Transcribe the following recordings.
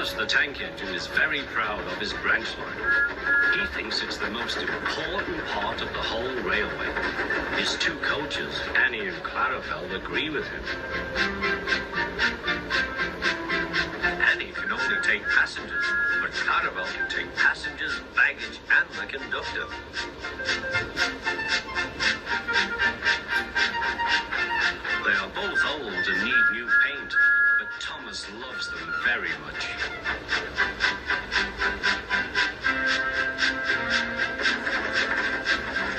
Thomas the Tank Engine is very proud of his branch line. He thinks it's the most important part of the whole railway. His two coaches, Annie and Clarabel, agree with him. Annie can only take passengers, but Clarabel can take passengers, baggage, and the conductor. They are both old and need new paint, but Thomas loves them very much.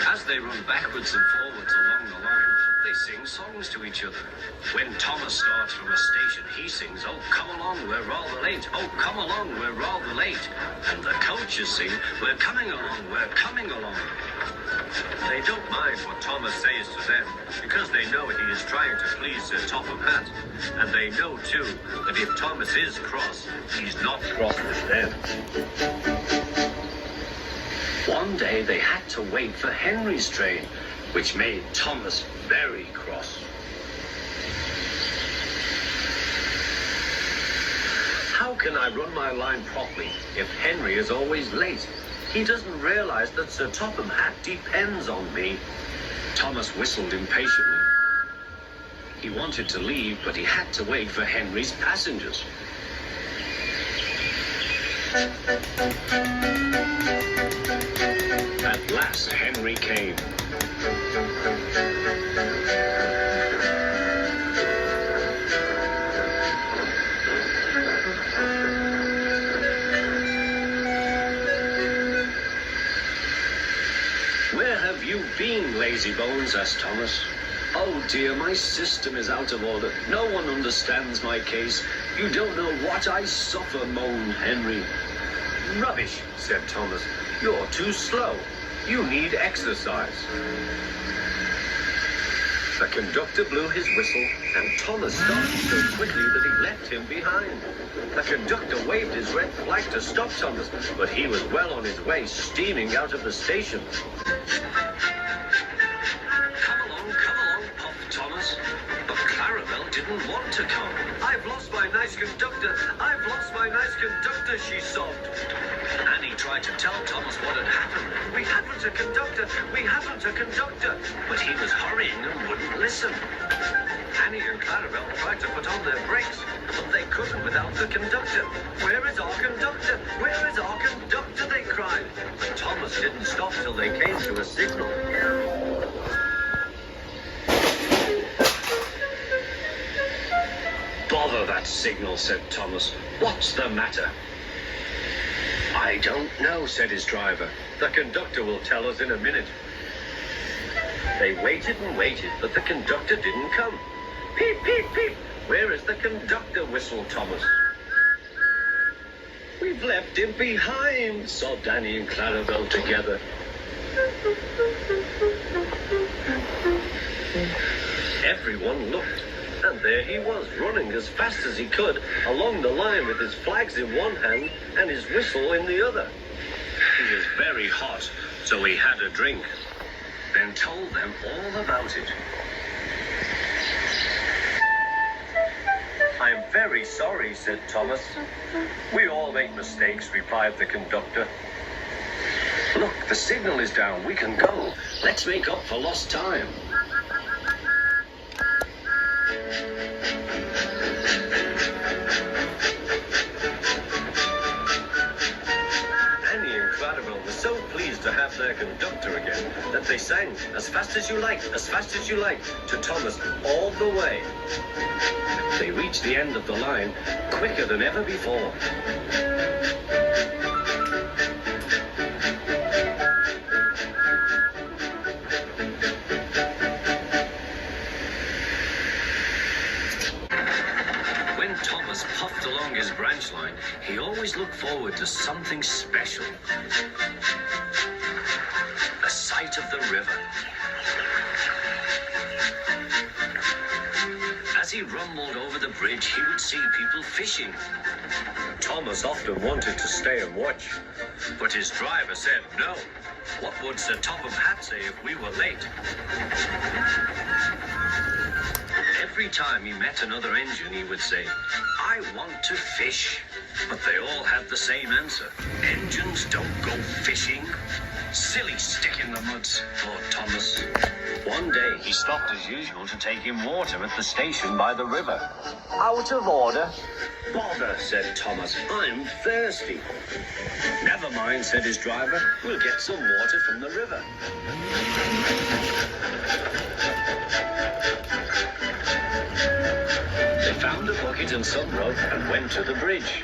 As they run backwards and forwards along the line, they sing songs to each other. When Thomas starts from a station, he sings, "Oh, come along, we're rather late. Oh, come along, we're rather late." And the coaches sing, "We're coming along, we're coming along." They don't mind what Thomas says to them, because they know he is trying to please Sir Topham Hatt. And they know, too, that if Thomas is cross, he's not cross with them. One day they had to wait for Henry's train, which made Thomas very cross. How can I run my line properly if Henry is always late? He doesn't realize that Sir Topham Hatt depends on me. Thomas whistled impatiently. He wanted to leave, but he had to wait for Henry's passengers. At last, Henry came. "Where have you been, lazy bones?" asked Thomas. "Oh dear, my system is out of order. No one understands my case. You don't know what I suffer," moaned Henry. "Rubbish," said Thomas. "You're too slow. You need exercise." The conductor blew his whistle, and Thomas started so quickly that he left him behind. The conductor waved his red flag to stop Thomas, but he was well on his way, steaming out of the station. Come along, puffed Thomas. But Clarabel didn't want to come. "I've lost my nice conductor. I've lost my nice conductor," she sobbed. Annie tried to tell Thomas what had happened. "We haven't a conductor. We haven't a conductor." But he was hurrying and wouldn't listen. Annie and Clarabel tried to put on their brakes, but they couldn't without the conductor. "Where is our conductor? Where is our conductor?" they cried. But Thomas didn't stop till they came to a signal. "Bother that signal," said Thomas. "What's the matter?" "I don't know," said his driver. "The conductor will tell us in a minute." They waited and waited, but the conductor didn't come. "Peep, peep, peep! Where is the conductor?" whistled Thomas. "We've left him behind," sobbed Annie and Clarabel together. Everyone looked, and there he was, running as fast as he could along the line with his flags in one hand and his whistle in the other. He was very hot, so he had a drink, then told them all about it. "I'm very sorry," said Thomas. "We all make mistakes," replied the conductor. "Look, the signal is down. We can go. Let's make up for lost time." Annie and Clarabel were so pleased to have their conductor again that they sang "As fast as you like, as fast as you like" to Thomas all the way. They reached the end of the line quicker than ever before. When Thomas puffed along his branch line, he always looked forward to something special. The sight of the river. As he rumbled over the bridge, he would see people fishing. Thomas often wanted to stay and watch, but his driver said no. What would Sir Topham Hatt say if we were late? Every time he met another engine, he would say, "I want to fish." But they all had the same answer. "Engines don't go fishing." Silly stick in the muds, thought Thomas. One day he stopped as usual to take in water at the station by the river. "Out of order." "Bother," said Thomas. "I'm thirsty." "Never mind," said his driver. "We'll get some water from the river." They found a bucket and some rope and went to the bridge.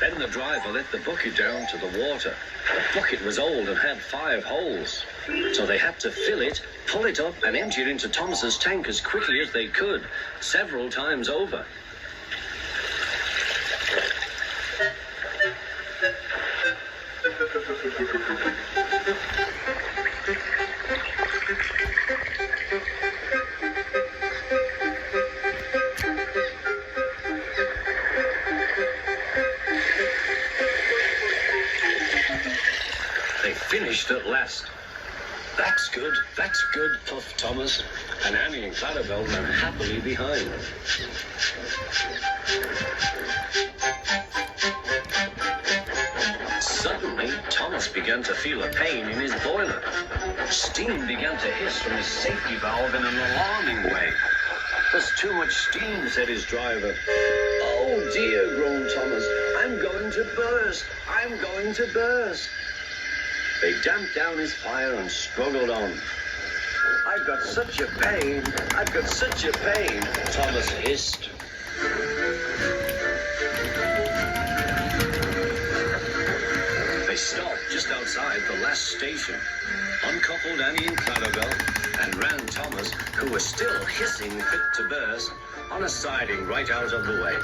Then the driver let the bucket down to the water. The bucket was old and had 5 holes. So they had to fill it, pull it up, and empty it into Thomas's tank as quickly as they could, several times over. They finished at last. That's good, puffed Thomas, and Annie and Clarabel ran happily behind. Suddenly, Thomas began to feel a pain in his boiler. Steam began to hiss from his safety valve in an alarming way. "There's too much steam," said his driver. "Oh dear," groaned Thomas. "I'm going to burst. I'm going to burst." They damped down his fire and struggled on. "I've got such a pain. I've got such a pain," Thomas hissed. They stopped just outside the last station, uncoupled Annie and Clarabel, and ran Thomas, who was still hissing fit to burst, on a siding right out of the way.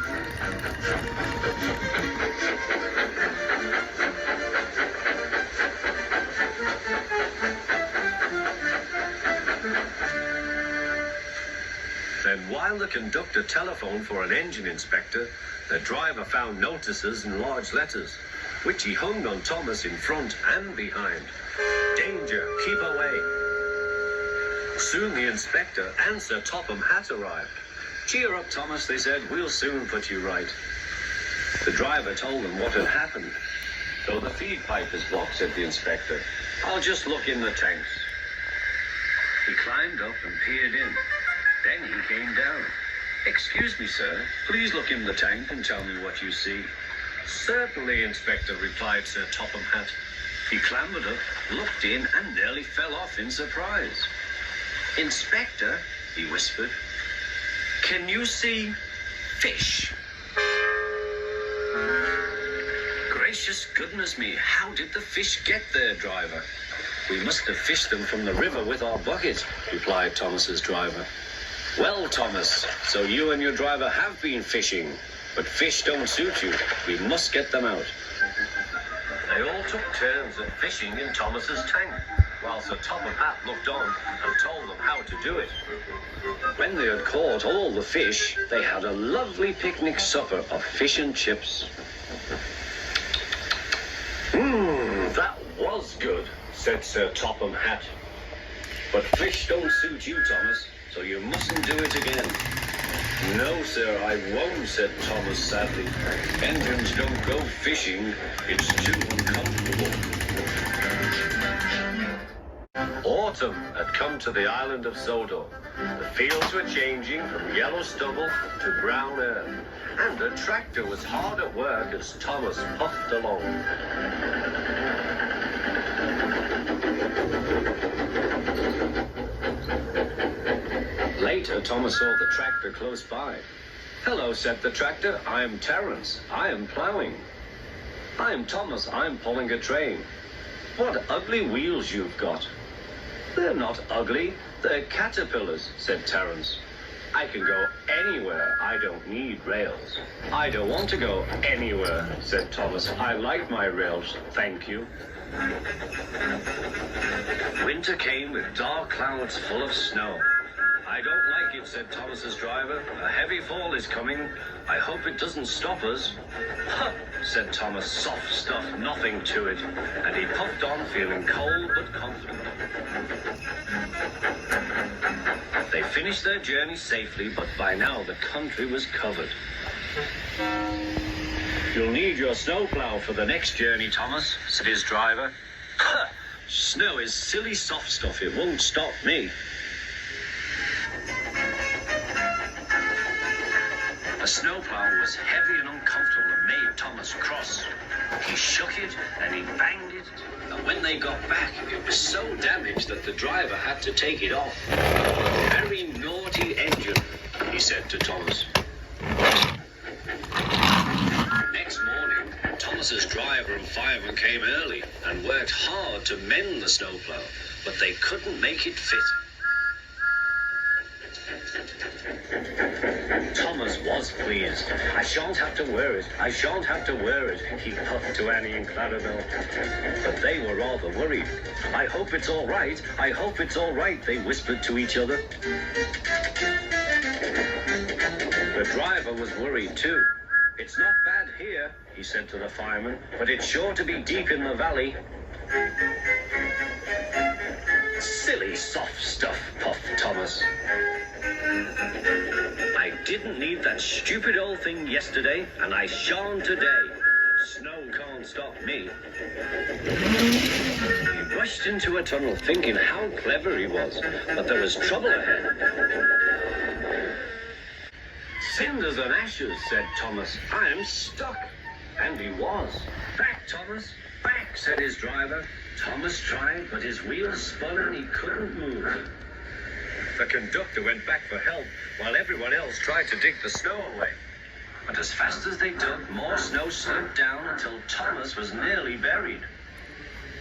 Then while the conductor telephoned for an engine inspector, the driver found notices in large letters, which he hung on Thomas in front and behind. "Danger, keep away." Soon the inspector and Sir Topham Hatt arrived. "Cheer up, Thomas," they said. "We'll soon put you right." The driver told them what had happened. "So the feed pipe is blocked," said the inspector. "I'll just look in the tanks." He climbed up and peered in. Then he came down. "Excuse me, sir. Please look in the tank and tell me what you see." "Certainly, Inspector," replied Sir Topham Hatt. He clambered up, looked in, and nearly fell off in surprise. "Inspector," he whispered, "can you see fish?" "Gracious goodness me, how did the fish get there, driver?" "We must have fished them from the river with our bucket," replied Thomas's driver. "Well, Thomas, so you and your driver have been fishing, but fish don't suit you. We must get them out." They all took turns at fishing in Thomas's tank, while Sir Topham Hatt looked on and told them how to do it. When they had caught all the fish, they had a lovely picnic supper of fish and chips. That was good," said Sir Topham Hatt. "But fish don't suit you, Thomas, so you mustn't do it again." "No, sir, I won't," said Thomas sadly. "Engines don't go fishing. It's too uncomfortable." Autumn had come to the island of Sodor. The fields were changing from yellow stubble to brown earth, and a tractor was hard at work as Thomas puffed along. Later, Thomas saw the tractor close by. "Hello," said the tractor. "I am Terence. I am ploughing." "I am Thomas. I am pulling a train." "What ugly wheels you've got." "They're not ugly. They're caterpillars," said Terence. "I can go anywhere. I don't need rails." "I don't want to go anywhere," said Thomas. "I like my rails, thank you." Winter came with dark clouds full of snow. I don't like it, said Thomas's driver. A heavy fall is coming. I hope it doesn't stop us. Huh, said Thomas. Soft stuff, nothing to it. And he puffed on, feeling cold but confident. They finished their journey safely, but by now the country was covered. You'll need your snowplow for the next journey, Thomas, said his driver. Huh, snow is silly soft stuff. It won't stop me. The snowplow was heavy and uncomfortable and made Thomas cross. He shook it and he banged it, and when they got back, it was so damaged that the driver had to take it off. Very naughty engine, he said to Thomas. Next morning, Thomas's driver and fireman came early and worked hard to mend the snowplow, but they couldn't make it fit. Thomas was pleased. I shan't have to wear it. I shan't have to wear it, he puffed to Annie and Clarabel. But they were rather worried. I hope it's all right. I hope it's all right, they whispered to each other. The driver was worried too. It's not bad here, he said to the fireman, but it's sure to be deep in the valley. Silly soft stuff, puffed Thomas. I didn't need that stupid old thing yesterday, and I shan't today. Snow can't stop me. He rushed into a tunnel thinking how clever he was, but there was trouble ahead. Cinders and ashes, said Thomas. I'm stuck. And he was. Back, Thomas. Back, said his driver. Thomas tried, but his wheels spun and he couldn't move. The conductor went back for help, while everyone else tried to dig the snow away. But as fast as they dug, more snow slipped down until Thomas was nearly buried.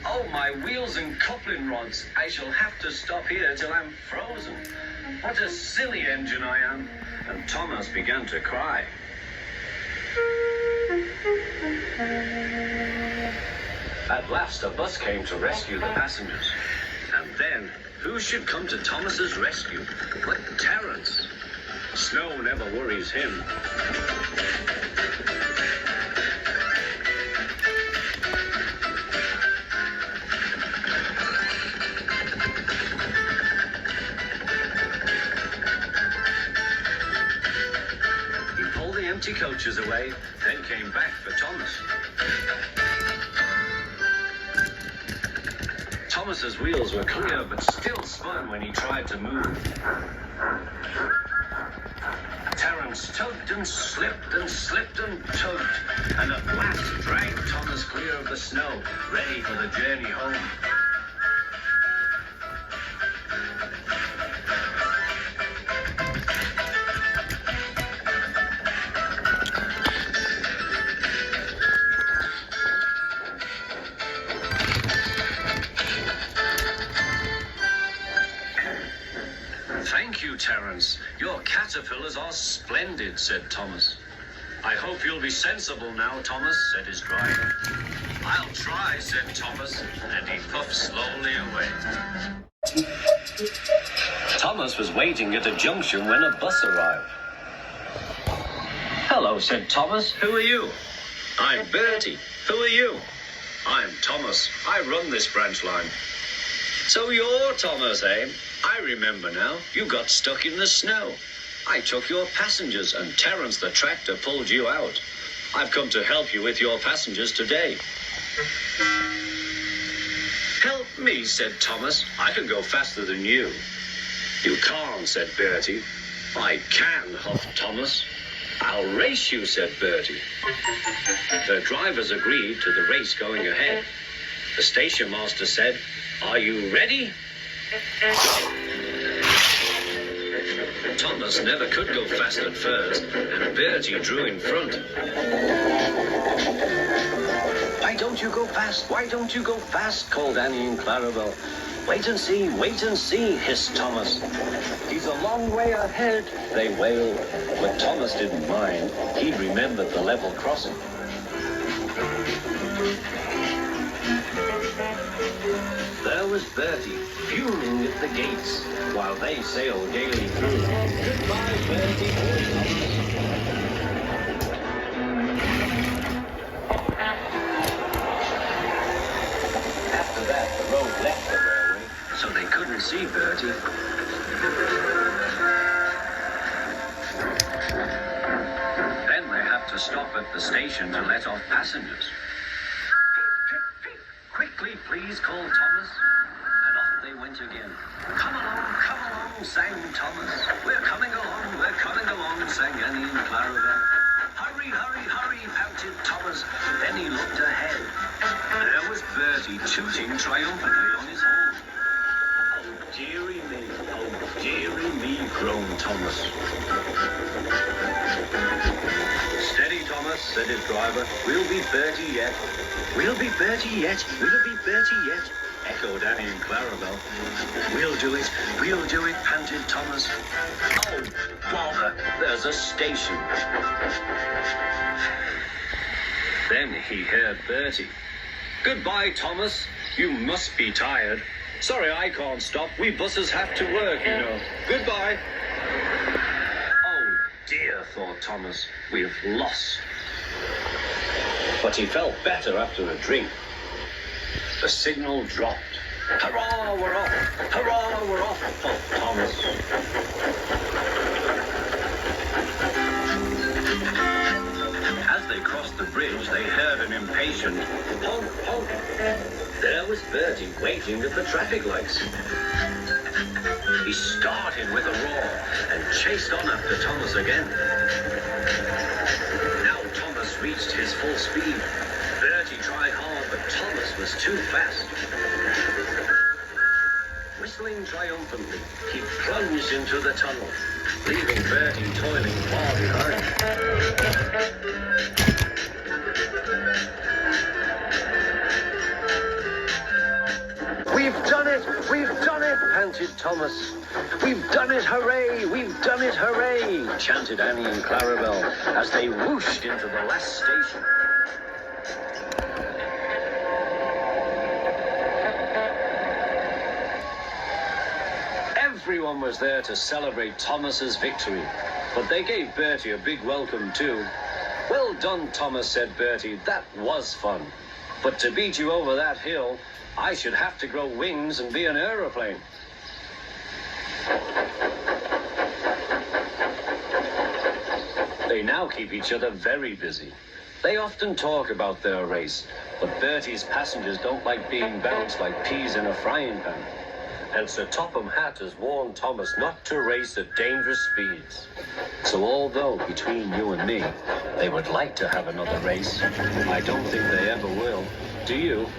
Oh, my wheels and coupling rods. I shall have to stop here till I'm frozen. What a silly engine I am. And Thomas began to cry. At last, a bus came to rescue the passengers. And then, who should come to Thomas's rescue but Terence? Snow never worries him. He pulled the empty coaches away, then came back for Thomas. Thomas's wheels were clear, but still spun when he tried to move. Terence tugged and slipped and slipped and tugged, and at last dragged Thomas clear of the snow, ready for the journey home. Thank you, Terence. Your caterpillars are splendid, said Thomas. I hope you'll be sensible now, Thomas, said his driver. I'll try, said Thomas, and he puffed slowly away. Thomas was waiting at a junction when a bus arrived. Hello, said Thomas. Who are you? I'm Bertie. Who are you? I'm Thomas. I run this branch line. So you're Thomas, eh? I remember now. You got stuck in the snow. I took your passengers and Terence the tractor pulled you out. I've come to help you with your passengers today. Help me, said Thomas. I can go faster than you. You can't, said Bertie. I can, huffed Thomas. I'll race you, said Bertie. The drivers agreed to the race going ahead. The station master said, "Are you ready?" Thomas never could go fast at first, and Bertie drew in front. Why don't you go fast? Why don't you go fast? Called Annie and Clarabel. Wait and see, hissed Thomas. He's a long way ahead, they wailed. But Thomas didn't mind. He remembered the level crossing. There was Bertie, fuming at at the gates, while they sail gaily through. Goodbye, Bertie, poor Thomas. After that, the road left the railway, so they couldn't see Bertie. Then they had to stop at the station to let off passengers. Quickly, please, called Thomas. And off they went again. Come along, sang Thomas. We're coming along, sang Annie and Clarabel. Hurry, hurry, hurry, pouted Thomas. Then he looked ahead. There was Bertie tooting triumphantly on his horn. Oh, dearie me, groaned Thomas. Steady, Thomas, said his driver. We'll be Bertie yet. We'll be Bertie yet. We'll be Bertie yet, echoed Annie and Clarabel. We'll do it, panted Thomas. Oh, bother, there's a station. Then he heard Bertie. Goodbye, Thomas. You must be tired. Sorry I can't stop. We buses have to work, you know. Goodbye. Oh, dear, thought Thomas. We've lost. But he felt better after a drink. The signal dropped. Hurrah, we're off! Hurrah, we're off! Thought Thomas. As they crossed the bridge, they heard an impatient honk, honk. There was Bertie waiting at the traffic lights. He started with a roar and chased on after Thomas again. Now Thomas reached his full speed. Bertie tried hard, but Thomas was too fast. Whistling triumphantly, he plunged into the tunnel, leaving Bertie toiling far behind. We've done it, panted Thomas. We've done it, hooray, chanted Annie and Clarabel as they whooshed into the last station. Everyone was there to celebrate Thomas's victory, but they gave Bertie a big welcome too. Well done, Thomas, said Bertie. That was fun. But to beat you over that hill, I should have to grow wings and be an aeroplane. They now keep each other very busy. They often talk about their race, but Bertie's passengers don't like being bounced like peas in a frying pan. And Sir Topham Hatt has warned Thomas not to race at dangerous speeds. So although between you and me, they would like to have another race, I don't think they ever will. Do you?